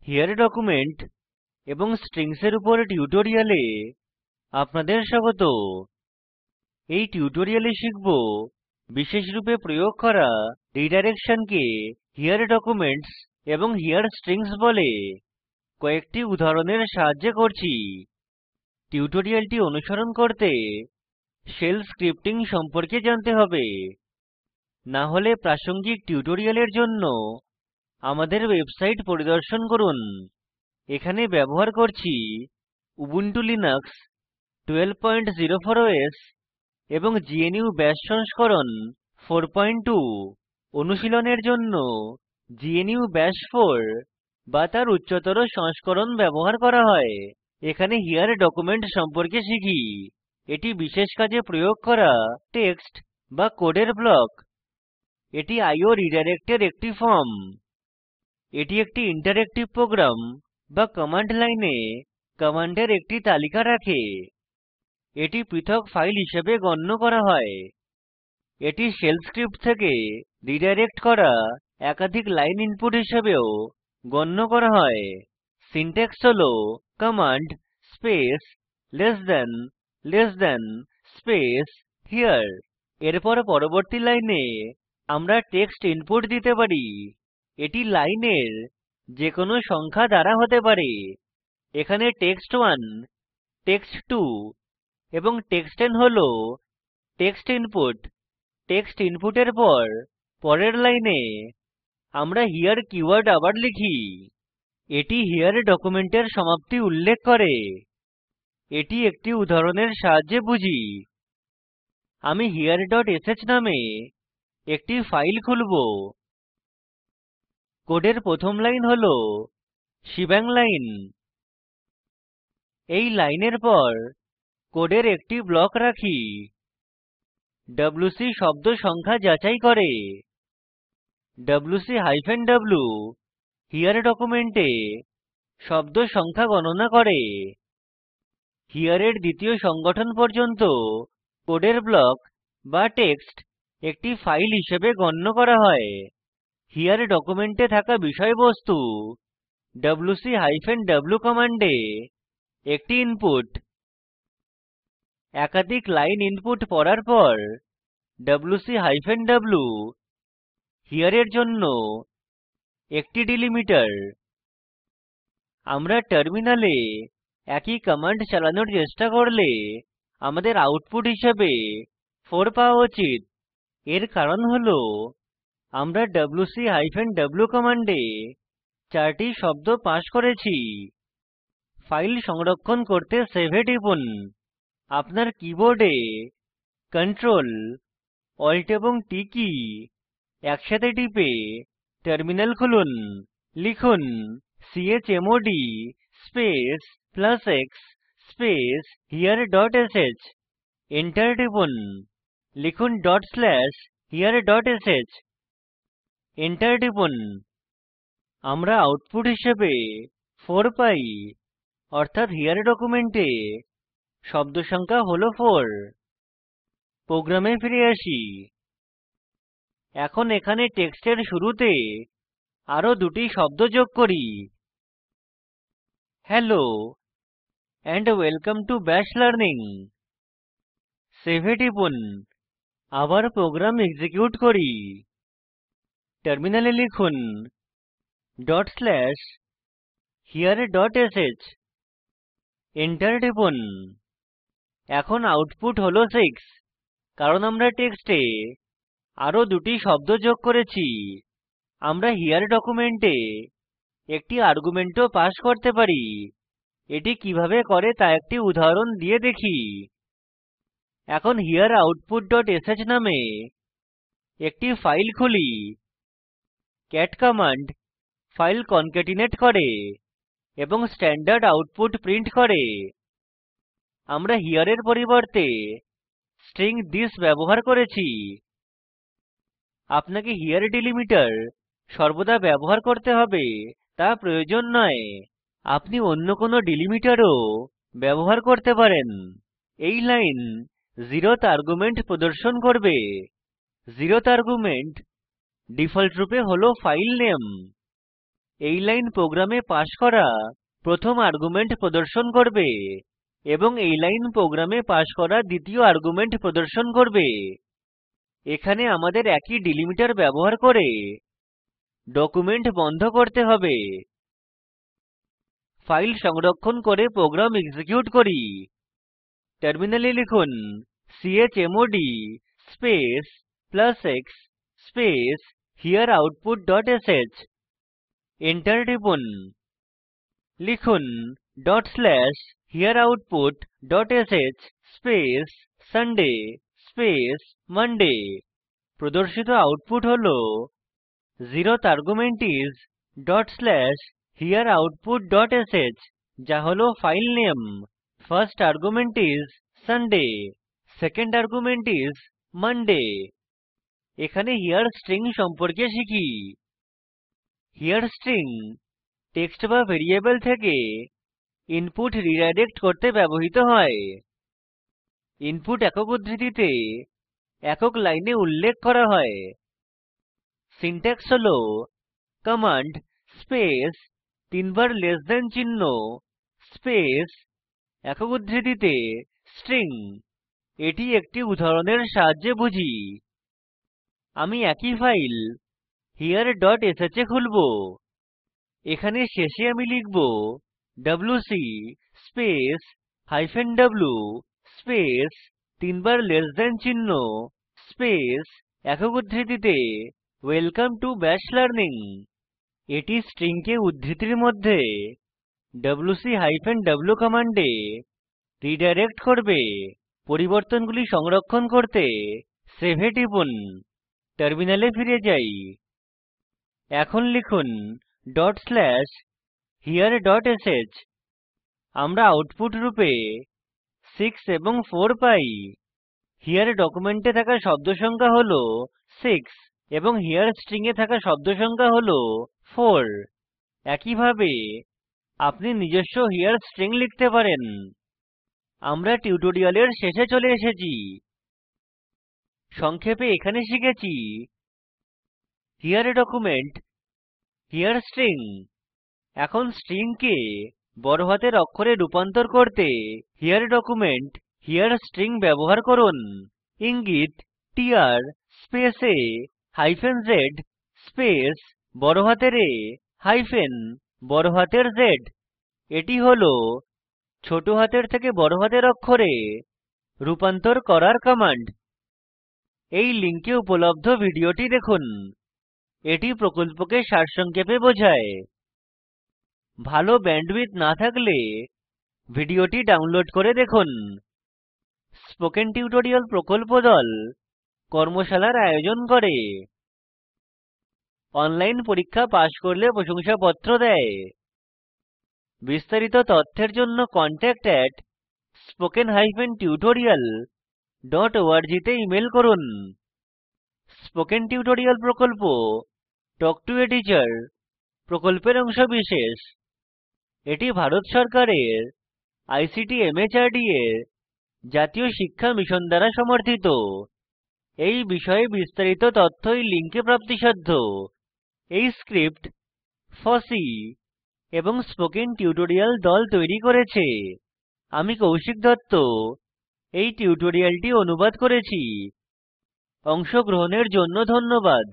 here document এবং strings এর উপর টিউটোরিয়ালে আপনাদের স্বাগত। এই টিউটোরিয়ালে শিখব বিশেষরূপে প্রয়োগ করা রিডাইরেকশনকে here documents এবং here strings বলে। কয়েকটি উদাহরণের সাহায্যে করছি। টিউটোরিয়ালটি অনুসরণ করতে শেল স্ক্রিপ্টিং সম্পর্কে জানতে হবে। না হলে প্রাসঙ্গিক টিউটোরিয়ালের জন্য আমাদের ওয়েবসাইট পরিদর্শন করুন। এখানে ব্যবহার করছি উবুন্টু লিনাক্স 1204 ওএস এবং গনুহ বাশ সংস্করণ 42। অনুশীলনের জন্য গনুহ বাশ 4 বা তার উচ্চতর সংস্করণ ব্যবহার করা হয়। এখানে here document সম্পর্কে শিখি। এটি বিশেষ কাজে প্রয়োগ করা টেক্সট বা কোডের ব্লক। এটি আইও রিডাইরেক্টের একটি ফর্ম। এটি একটি ইন্টারেক্টিভ প্রোগ্রাম বা কমান্ড লাইনে কমান্ডের একটি তালিকা রাখে। এটি পৃথক ফাইল হিসেবে গণ্য করা হয়। এটি শেল স্ক্রিপ্ট থেকে রিডাইরেক্ট করা একাধিক লাইন ইনপুট হিসেবেও গণ্য করা হয়। সিনট্যাক্স হল command space less than space here। এরপর পরবর্তী লাইনে আমরা টেক্সট ইনপুট দিতে পারি। এটি লাইনের যে কোনো সংখ্যা দ্বারা হতে পারে। এখানে text1 text2 এবং text10 হল টেক্সট ইনপুট। টেক্সট ইনপুটের পর পরের লাইনে আমরা here কীওয়ার্ড আবার লিখি। এটি here ডকুমেন্টের সমাপ্তি উল্লেখ করে। এটি একটি উদাহরণের সাহায্যে বুঝি। আমি here.sh নামে একটি ফাইল খুলবো। কোডের প্রথম লাইন হল shebang লাইন। এই লাইনের পর কোডের একটি ব্লক রাখি। wc শব্দ সংখ্যা যাচাই করে। wc-w here ডকুমেন্টে শব্দ সংখ্যা গণনা করে। here এর দ্বিতীয় সংগঠন পর্যন্ত কোডের ব্লক বা টেক্সট একটি ফাইল হিসেবে গণ্য করা হয়। here ডকুমেন্টে থাকা বিষয়বস্তু wc-w কমান্ডে একটি ইনপুট। একাধিক লাইন ইনপুট পড়ার পর wc-w here এর জন্য একটি ডিলিমিটার। আমরা টার্মিনালে একই কমান্ড চালানোর চেষ্টা করলে আমাদের আউটপুট হিসেবে 4 পাওয়া উচিত। এর কারণ হল আমরা wc-w কমান্ডে 4টি শব্দ পাস করেছি। ফাইল সংরক্ষণ করতে সেভ এ টিপুন। আপনার কীবোর্ডে Ctrl Alt এবং T কী একসাথে টিপে টার্মিনাল খুলুন। লিখুন chmod space +x space here.sh। Enter টিপুন। লিখুন here.sh। এন্টার টিপুন। আমরা আউটপুট হিসেবে 4 পাই, অর্থাৎ here ডকুমেন্টে শব্দ সংখ্যা হল 4। প্রোগ্রামে ফিরে আসি। এখন এখানে টেক্সটের শুরুতে আরো দুটি শব্দ যোগ করি। Hello and welcome to Bash learning. Save এ টিপুন। আবার প্রোগ্রাম এক্সিকিউট করি। টার্মিনালে লিখুন here.sh। এন্টার টিপুন। এখন আউটপুট হল 6, কারণ আমরা টেক্সটে আরো দুটি শব্দ যোগ করেছি। আমরা here ডকুমেন্টে একটি আর্গুমেন্টও পাস করতে পারি। এটি কিভাবে করে তা একটি উদাহরণ দিয়ে দেখি। এখন here output.sh নামে একটি ফাইল খুলি। cat কমান্ড ফাইল কনক্যাটিনেট করে এবং স্ট্যান্ডার্ড আউটপুট প্রিন্ট করে। আমরা here এর পরিবর্তে string this ব্যবহার করেছি। আপনাকে here ডিলিমিটার সর্বদা ব্যবহার করতে হবে তা প্রয়োজন নয়। আপনি অন্য কোনো ডিলিমিটারও ব্যবহার করতে পারেন। এই লাইন 0th আর্গুমেন্ট প্রদর্শন করবে। 0th আর্গুমেন্ট ডিফল্টরূপে হল ফাইল নেম। এই লাইন প্রোগ্রামে পাস করা প্রথম আর্গুমেন্ট প্রদর্শন করবে এবং এই লাইন প্রোগ্রামে পাস করা দ্বিতীয় আর্গুমেন্ট প্রদর্শন করবে। এখানে আমাদের একই ডিলিমিটার ব্যবহার করে ডকুমেন্ট বন্ধ করতে হবে। ফাইল সংরক্ষণ করে প্রোগ্রাম এক্সিকিউট করি। টার্মিনালে লিখুন chmod space +x space hereoutput dot sh। Enter টিপুন। লিখুন hereoutput dot sh space Sunday space Monday. প্রদর্শিত আউটপুট হল 0th argument is hereoutput dot sh, যা হল file name. First argument is sunday, second argument is monday। এখানে here string সম্পর্কে শিখি। here string text বা ভ্যারিয়েবল থেকে ইনপুট রিডাইরেক্ট করতে ব্যবহৃত হয়। ইনপুট একক উদ্ধৃতিতে একক লাইনে উল্লেখ করা হয়। সিনট্যাক্স হল কমান্ড স্পেস তিনবার লেস দেন চিহ্ন স্পেস একক উদ্ধৃতিতে স্ট্রিং। এটি একটি উদাহরণের সাহায্যে বুঝি। আমি একই ফাইল here.sh এ খুলবো। এখানে শেষে আমি লিখব wc স্পেস -w স্পেস তিনবার লেস দেন চিহ্ন স্পেস একক উদ্ধৃতিতে ওয়েলকাম টু বাশ লার্নিং। এটি স্ট্রিং কে উদ্ধৃতির মধ্যে wc w কমান্ডে রিডাইরেক্ট করবে। পরিবর্তনগুলি সংরক্ষণ করতে সেভ এ টিপুন। টার্মিনালে ফিরে যাই। এখন লিখুন here.sh। আমরা আউটপুট রূপে 6 এবং 4 পাই। here ডকুমেন্টে থাকা শব্দ সংখ্যা হল 6 এবং here স্ট্রিং এ থাকা শব্দ সংখ্যা হল 4। একইভাবে আপনি নিজস্ব here স্ট্রিং লিখতে পারেন। আমরা টিউটোরিয়ালের শেষে চলে এসেছি। সংক্ষেপে এখানে শিখেছি here ডকুমেন্ট, here স্ট্রিং। এখন স্ট্রিং কে বড় হাতের অক্ষরে রূপান্তর করতে here ডকুমেন্ট, here স্ট্রিং ব্যবহার করুন। ইঙ্গিত: tr space a hyphen z space বড় হাতের A হাইফেন বড় হাতের Z। এটি হল ছোট হাতের থেকে বড় হাতের অক্ষরে রূপান্তর করার কমান্ড। এই লিঙ্কে উপলব্ধ ভিডিওটি দেখুন। এটি প্রকল্পকে সারসংক্ষেপে বোঝায়। ভালো ব্যান্ডউইডথ না থাকলে ভিডিওটি ডাউনলোড করে দেখুন। স্পোকেন টিউটোরিয়াল প্রকল্প দল কর্মশালার আয়োজন করে। অনলাইন পরীক্ষা পাস করলে প্রশংসাপত্র দেয়। বিস্তারিত তথ্যের জন্য contact@spoken-tutorial.org তে ইমেল করুন। স্পোকেন টিউটোরিয়াল প্রকল্প টক টু এ টিচার প্রকল্পের অংশবিশেষ। এটি ভারত সরকারের আইসিটি মাহর্দ এর জাতীয় শিক্ষা মিশন দ্বারা সমর্থিত। এই বিষয়ে বিস্তারিত তথ্য এই লিঙ্কে প্রাপ্তিসাধ্য। এই স্ক্রিপ্ট ফসি এবং স্পোকেন টিউটোরিয়াল দল তৈরি করেছে। আমি কৌশিক দত্ত এই টিউটোরিয়ালটি অনুবাদ করেছি। অংশগ্রহণের জন্য ধন্যবাদ।